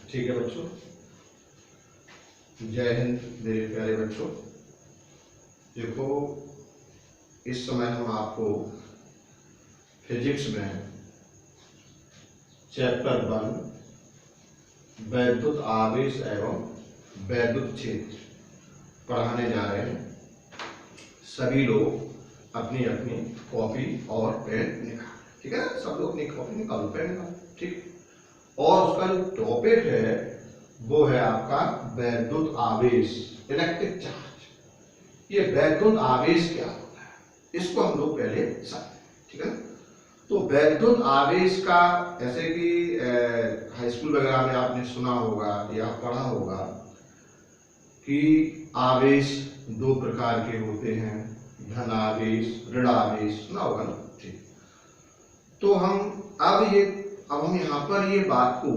ठीक है बच्चों, जय हिंद मेरे प्यारे बच्चों। देखो, इस समय हम आपको फिजिक्स में चैप्टर 1 वैद्युत आवेश एवं वैद्युत क्षेत्र पढ़ाने जा रहे हैं। सभी लोग अपनी अपनी कॉपी और पेन निकाल, ठीक है ना? सब लोग अपनी कॉपी निकालो, पेन निकालो, ठीक। और उसका जो टॉपिक है वो है आपका वैद्युत आवेश, इलेक्ट्रिक चार्ज। ये वैद्युत आवेश क्या होता है, इसको हम लोग पहले समझें, ठीक है ना? तो वैद्युत आवेश का, जैसे कि हाई स्कूल वगैरह में आपने सुना होगा या पढ़ा होगा कि आवेश दो प्रकार के होते हैं, धन आवेश, ऋण आवेश, सुना होगा ना? ठीक। तो हम हम यहाँ पर ये बात को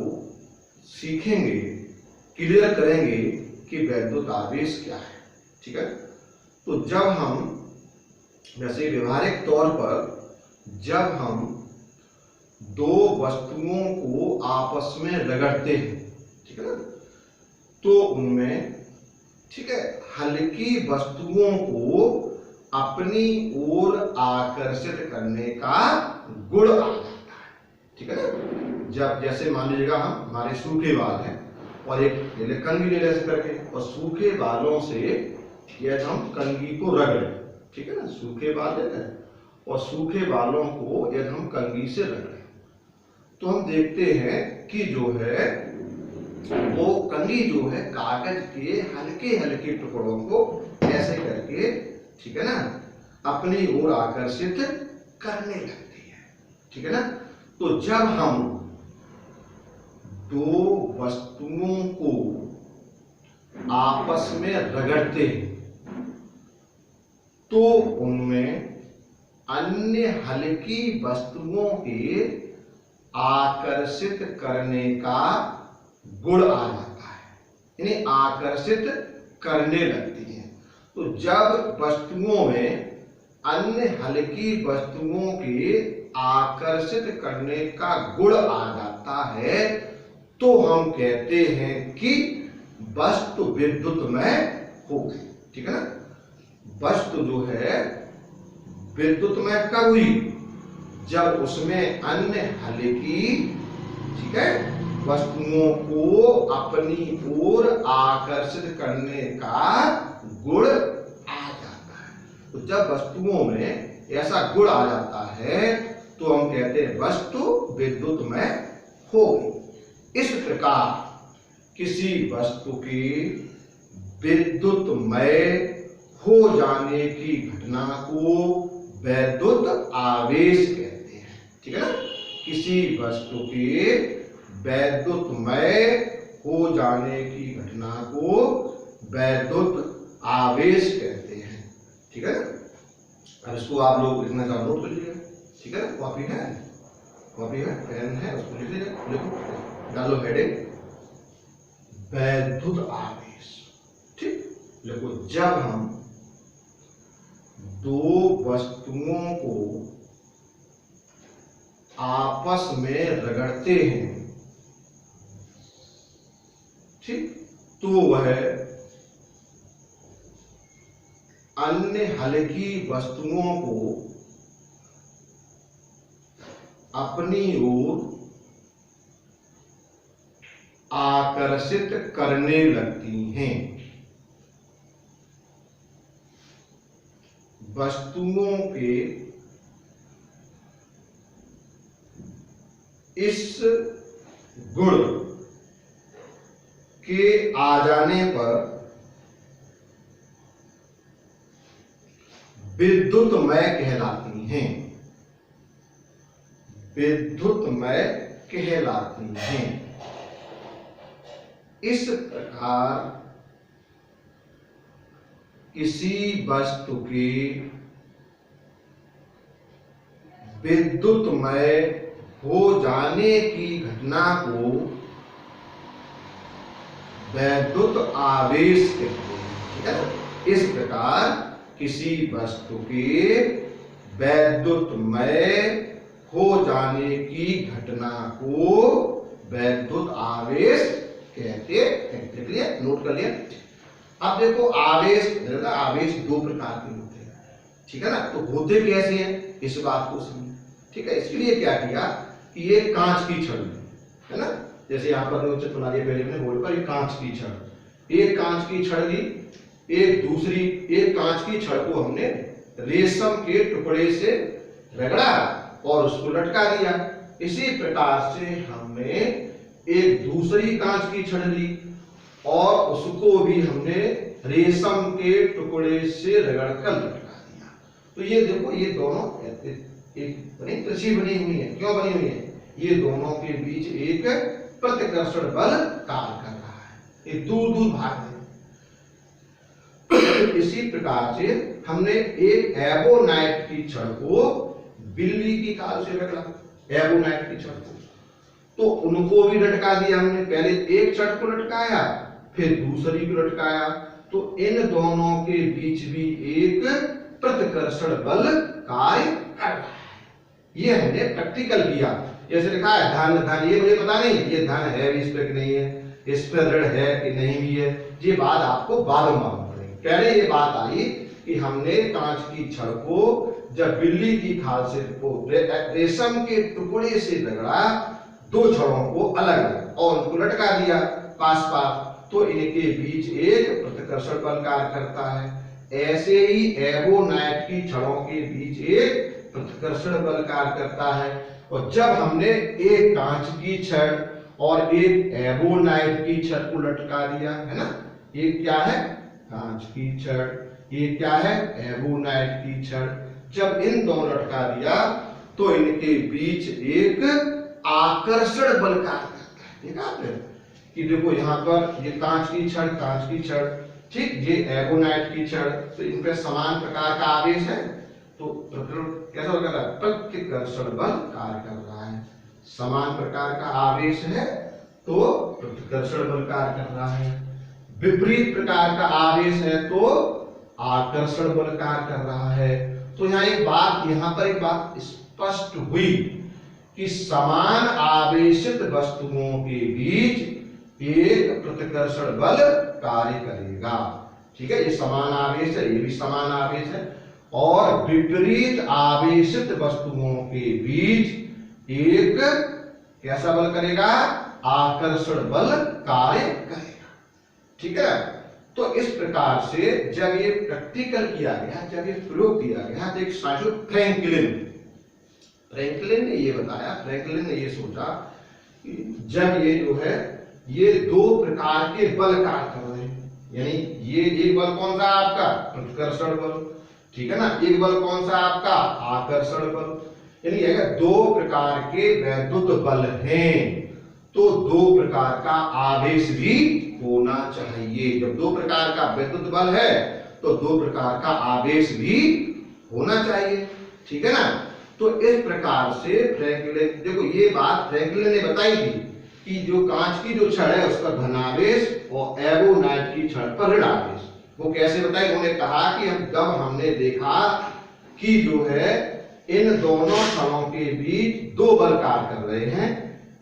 सीखेंगे, क्लियर करेंगे कि वैद्युत आवेश क्या है, ठीक है? तो जब हम, वैसे व्यवहारिक तौर पर जब हम दो वस्तुओं को आपस में रगड़ते हैं, ठीक है ना, तो उनमें, ठीक है, हल्की वस्तुओं को अपनी ओर आकर्षित करने का गुण आ जाता है, ठीक है ना? जब जैसे मान लीजिएगा हमारे सूखे बाल हैं और एक कंघी ले ऐसे करके, और सूखे बालों से यदि हम कंघी को रगड़ें, ठीक है ना, सूखे बाल ले लें और सूखे बालों को यदि हम कंघी से रगड़ें, तो हम देखते हैं कि जो है वो कंघी जो है कागज के हल्के हल्के टुकड़ों को ऐसे करके, ठीक है ना, अपनी ओर आकर्षित करने लगती है, ठीक है ना? तो जब हम दो वस्तुओं को आपस में रगड़ते हैं तो उनमें अन्य हल्की वस्तुओं के आकर्षित करने का गुण आ जाता है, इन्हें आकर्षित करने लगती हैं। तो जब वस्तुओं में अन्य हल्की वस्तुओं के आकर्षित करने का गुण आ जाता है तो हम कहते हैं कि वस्तु विद्युतमय हो गई, ठीक है ना? वस्तु जो है विद्युतमय कब हुई? जब उसमें अन्य हल्की, ठीक है, वस्तुओं को अपनी ओर आकर्षित करने का गुण आ जाता है। तो जब वस्तुओं में ऐसा गुण आ जाता है तो हम कहते हैं वस्तु विद्युतमय हो गई। इस प्रकार किसी वस्तु के विद्युतमय हो जाने की घटना को वैद्युत आवेश कहते हैं, ठीक है ना? किसी वस्तु के वैद्युतमय हो जाने की घटना को वैद्युत आवेश कहते हैं, ठीक है? अब इसको आप लोग लिखना चाहो नोट कर लीजिए, ठीक है? कॉपी है, पेन है, उसको लिख लीजिए, लिखो, डालो हेडिंग वैद्युत आवेश, ठीक? देखो, जब हम दो वस्तुओं को आपस में रगड़ते हैं, ठीक, तो वह अन्य हल्की वस्तुओं को अपनी ओर आकर्षित करने लगती हैं। वस्तुओं के इस गुण के आ जाने पर विद्युतमय कहलाती हैं, विद्युतमय कहलाती हैं। इस प्रकार किसी वस्तु की विद्युतमय हो जाने की घटना को वैद्युत आवेश कहते हैं, ठीक है? इस प्रकार किसी वस्तु के वैद्युतमय हो जाने की घटना को वैद्युत आवेश कहते हैं। क्लियर, नोट कर लिया। अब देखो आवेश, आवेश दो प्रकार के होते हैं, ठीक है ना, तो होते कैसे हैं इस बात को समझिए। ठीक है, इसके लिए क्या किया कि ये कांच की छड़ है ना, जैसे यहाँ पर जो चित्र बना दिया पहले मैंने बोर्ड पर, ये कांच की छड़, एक कांच की छड़ ली, एक कांच की छड़ को हमने रेशम के टुकड़े से रगड़ा और उसको लटका दिया। इसी प्रकार से हमने एक दूसरी कांच की छड़ ली और उसको भी हमने रेशम के टुकड़े से रगड़कर लटका दिया। तो ये देखो, ये दोनों एक त्रिछी बनी हुई है। क्यों बनी हुई है? ये दोनों के बीच एक प्रतिकर्षण बल कार्य कर रहा है, ये दूर दूर भाग रहे। इसी प्रकार से हमने एक एबोनाइट की छड़ को बिल्ली की खाल से रगड़ा, एबोनाइट की छड़ को, तो उनको भी लटका दिया हमने। पहले एक छड़ को लटकाया, फिर दूसरी को लटकाया, तो इन दोनों के बीच भी एक प्रतिकर्षण बल कार्य कर रहा है। ये हमने प्रैक्टिकल किया। जैसे लिखा है धन, धन, ये मुझे पता नहीं ये धन है भी इस पर कि नहीं है, इस पर ऋण है कि नहीं भी है, ये बात आपको बाद में मालूम पड़ेगी। पहले ये बात आई कि हमने कांच की छड़ को जब बिल्ली की खाल से रेशम के टुकड़े से रगड़ा, दो छड़ों को अलग अलग और उनको लटका दिया पास पास, तो इनके बीच एक प्रतिकर्षण बल कार्य करता है। ऐसे ही एबोनाइट की छड़ों के बीच एक प्रतिकर्षण बल कार्य करता है। और जब हमने एक कांच की छड़ और एक एबोनाइट की छड़ को लटका दिया है ना, ये क्या है कांच की छड़, ये क्या है एबोनाइट की छड़, जब इन दोनों लटका दिया तो इनके बीच एक आकर्षण बल कार्य करता है। देखा आपने कि देखो यहाँ पर ये कांच की छड़, ठीक, ये एबोनाइट की छड़, तो इन पे समान प्रकार का आवेश है, तो कैसा कर रहा है? प्रतिकर्षण बल कार्य कर रहा है। समान प्रकार का आवेश है तो प्रतिकर्षण बल कार्य कर रहा है। विपरीत प्रकार का आवेश है तो आकर्षण बल कार्य कर रहा है। तो यहाँ पर एक बात स्पष्ट हुई कि समान आवेशित वस्तुओं के बीच एक प्रतिकर्षण बल कार्य करेगा। ठीक है, ये समान आवेश है, ये भी समान आवेश है, और विपरीत आवेशित वस्तुओं के बीच एक कैसा बल करेगा? आकर्षण बल कार्य करेगा। ठीक है, तो इस प्रकार से जब ये प्रैक्टिकल किया गया, जब ये प्रयोग किया गया, तो एक फ्रैंकलिन ने ये बताया, फ्रैंकलिन ने ये सोचा कि जब ये जो है ये दो प्रकार के बल कार्य कर रहे हैं, यानी ये एक बल कौन सा आपका? प्रतिकर्षण बल, ठीक है ना, एक बल कौन सा आपका? आकर्षण बल। यानी अगर दो प्रकार के वैद्युत बल हैं तो दो प्रकार का आवेश भी होना चाहिए। जब दो प्रकार का वैद्युत बल है तो दो प्रकार का आवेश भी होना चाहिए, ठीक है ना। तो इस प्रकार से फ्रैंकलिन, देखो ये बात फ्रैंकलिन ने बताई थी कि जो कांच की जो छड़ है उस पर धनावेश और एबोनाइट की छड़ पर ऋण आवेश। वो कैसे बताई? उन्होंने कहा कि जब हमने देखा कि जो है इन दोनों छड़ों के बीच दो बल कार्य कर रहे हैं,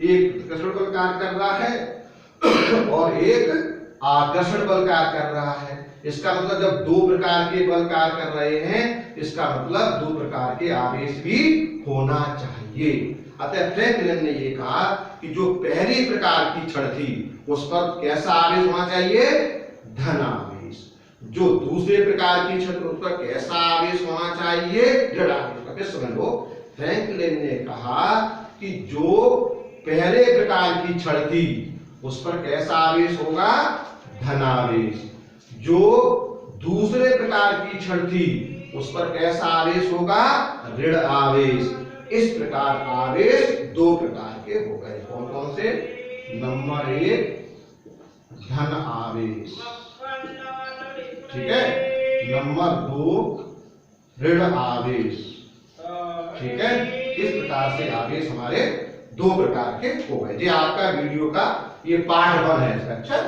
एक प्रतिकर्षण बल कार्य कर रहा है और एक आकर्षण बल कार्य कर रहा है। इसका मतलब जब दो प्रकार के बल कार्य कर रहे हैं, इसका मतलब दो प्रकार के आवेश भी होना चाहिए। अतः फ्रैंकलिन ने ये कहा कि जो पहली प्रकार की छड़ थी उस पर कैसा आवेश होना चाहिए? धन आवेश। जो दूसरे प्रकार की छड़ उस पर कैसा आवेश होना चाहिए? ऋण आवेश। फिर समझ लो, फ्रैंकलिन ने कहा कि जो पहले प्रकार की छड़ थी उस पर कैसा आवेश होगा? धनावेश। जो दूसरे प्रकार की छड़ थी उस पर कैसा आवेश होगा? ऋण आवेश। इस प्रकार आवेश दो प्रकार के हो गए। कौन कौन से? नंबर एक धन आवेश, ठीक है, नंबर दो ऋण आवेश, ठीक है। इस प्रकार से आवेश हमारे दो प्रकार के हो गए। ये आपका वीडियो का ये पार्ट 1 है इसका। अच्छा,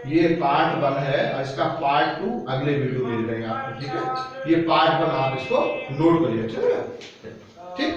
ये पार्ट 1 है और इसका पार्ट 2 अगले वीडियो में दे देंगे आपको, ठीक है। ये पार्ट 1 आप इसको नोट करिए, अच्छा ठीक।